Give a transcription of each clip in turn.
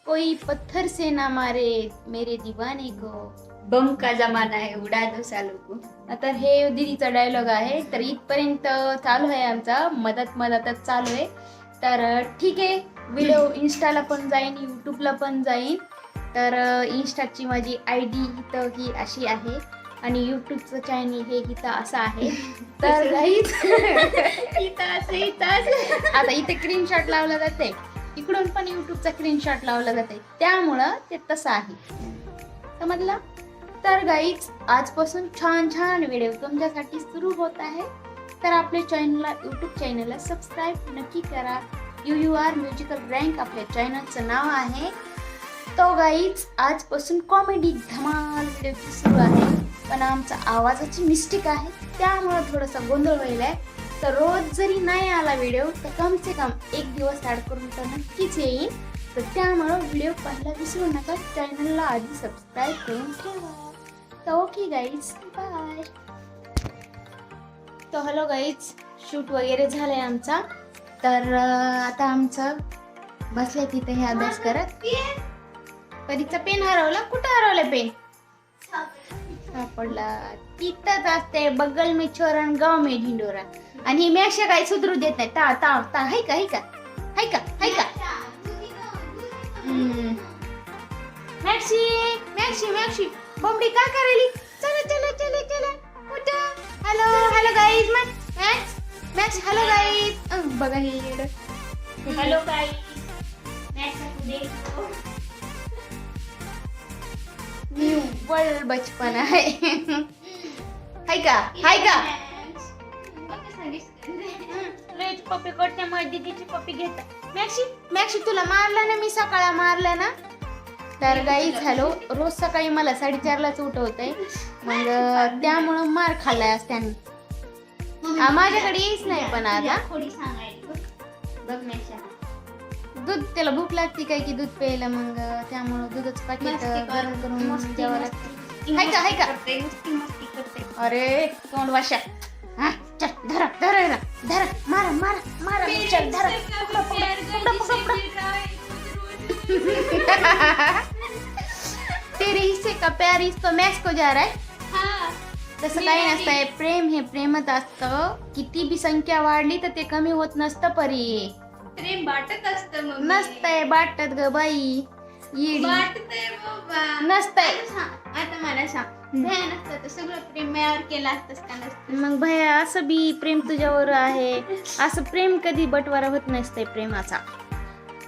कोई पत्थर से ना मारे मेरे दीवाने को. बम का जमाना है उडा दो सालों को. तर हे दीदीचा डायलॉग आहे. तर इथपर्यंत चालू आहे आमचा, मदतच चालू आहे. तर ठीक आहे, व्हिडिओ इंस्टाला पण जाईन, यूट्यूबला पण जाईन. तर इंस्टाची माझी ID इथं ही अशी आहे आणि यूट्यूबचं चॅनल हे इथं असं आहे. तर गाईज आता इथे स्क्रीनशॉट लावला जाते, इकडून पण यूट्यूबचा स्क्रीनशॉट लावला जाते, त्यामुळं ते तसं आहे. समजलं? तर गाईज आजपासून छान छान व्हिडिओ तुमच्यासाठी सुरू होत आहे. तर आपल्या चॅनलला, यूट्यूब चॅनलला सबस्क्राईब नक्की करा. UUR म्युझिकल रँक आपल्या चॅनलचं नाव आहे. तो गाईज आजपासून कॉमेडी धमाल व्हिडिओची सुरू आहे. पण आमचा आवाजाची मिस्टेक आहे, त्यामुळं थोडासा गोंधळ व्हायला आहे. तर रोज जरी नाही आला व्हिडिओ तर कम से कम एक दिवस ॲड करून तर नक्कीच येईल. तर त्यामुळं व्हिडिओ पाहायला विसरू नका. चॅनलला आधी सबस्क्राईब करून ठेवा. तर ओके गाईज, बाय. तर हॅलो गाईज, शूट वगैरे झालाय आमचा. तर आता आमचं बसले तिथे हे अभ्यास करत. परीचा पेन हरवला. कुठं हरवला पेन? सापडला. तिथंच असते, बगल में चोरण गाव में ढिंडोरा. आणि ही मॅक्स काय सुधरू देत नाही. ता ता ता हाय का हाय का हाय का हाय का मॅक्सी मॅक्सी मॅक्सी बॉम्बडी काय करायली? चला चला चला चला. कुठं? Hello hello guys. Max max hello guys. बघा हे हॅलो गाईज. न्यू वर्ल्ड बचपन आहे. हाय का हाय का रेज पप्पी करते, दीदीची पप्पी घेता. मॅक्सी मॅक्सी तुला मारलं ना मी, सकाळी मारलं ना. तर गाईज हॅलो, रोज सकाळी मला 4:30लाच उठवतंय, मग त्यामुळं मार खाल्लाय आज त्याने. माझ्याकडे येईच नाही पण आता दूध, त्याला भूक लागते काय की दूध प्यायला, मग त्यामुळं दूधच पाकिट गरम करून द्यावं लागतं. हाय का हाय का. अरे तोंड वाशा. हा चल धरा धरा धरा, मारा मारा मारा, चल धरा. तेरे हिस्से का प्यार इसको मैक्स को जा रहा है. तसं काही नसतंय. प्रेम हे प्रेमच असतं. किती बी संख्या वाढली तर ते कमी होत नसतं. परी प्रेम बाटत असतं. नसतंय बाटत ग बाई. बाटतंय बाबा. नसतंय. आता मला सांग, भया नसतं तर सगळं प्रेम मायावर केलं असतंस का नसतं? मग भया असं बी प्रेम तुझ्यावर आहे, असं प्रेम कधी बटवारा होत नसतंय प्रेमाचा.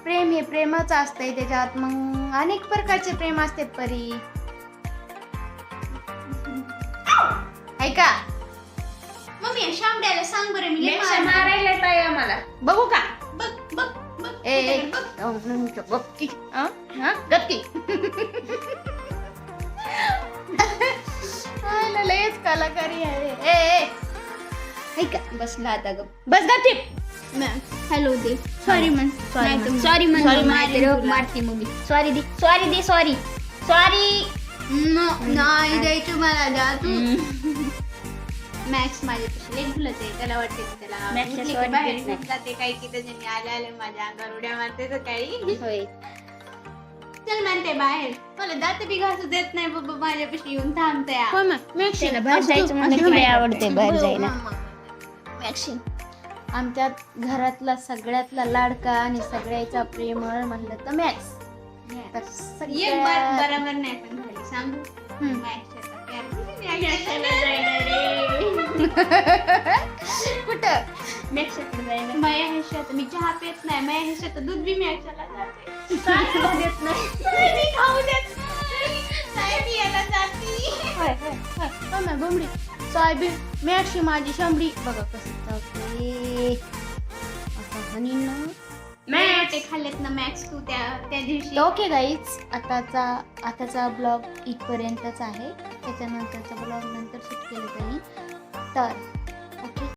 प्रेम हे प्रेमाचं असतंय. त्याच्यात मग अनेक प्रकारचे प्रेम असतात परी. आहे का मम्मी शामड्याला सांग बरं, मी मारायला येत आम्हाला. बघू का? बघ बघ बघ. ए गप्की गप्की. लयच कलाकारी आहे. ए का बसला आता ग, बस गप्पी. हॅलो दे. सॉरी म्हण. सॉरी मारती मम्मी. सॉरी दे सॉरी दे सॉरी सॉरी. नाही द्यायचं मला जा तू. मॅक्स माझ्यापाशी लेट भुलत आहे. त्याला वाटते की त्याला बाहेर जाते काही की त्याच्याने आले माझ्या अंगावर उड्या मारते सकाळी. होय चल म्हणते बाहेर, मला दात बी घासू देत नाही बाबा, माझ्यापाशी येऊन थांबते. बाहेर जायचं म्हणजे आवडते बाहेर जायला. मॅक्सी आमच्या घरातला सगळ्यातला लाडका आणि सगळ्याचा प्रेमळ म्हणलं तर मॅक्स. एक बात बरोबर नाही पण झाली सांगू. कुठं मॅक्सकडे जायला. माझ्या ह्याच्यात मी चहा पित नाही, माझ्या ह्याच्यात दूध बी मॅक्सला जाते. खाऊ देत नाही, खाऊ देत नाही, पियाला जाते. बोंबडी सोयाबीन मॅक्सी माझी शंभरी. बघा कसं चालते असं हनीनं. मॅक्स खाल्लेत ना मॅक्स तू त्या दिवशी. ओके गाईज, आताचा ब्लॉग इथपर्यंतच आहे. त्याच्यानंतरचा ब्लॉग नंतर शूट केलं जाईल. तर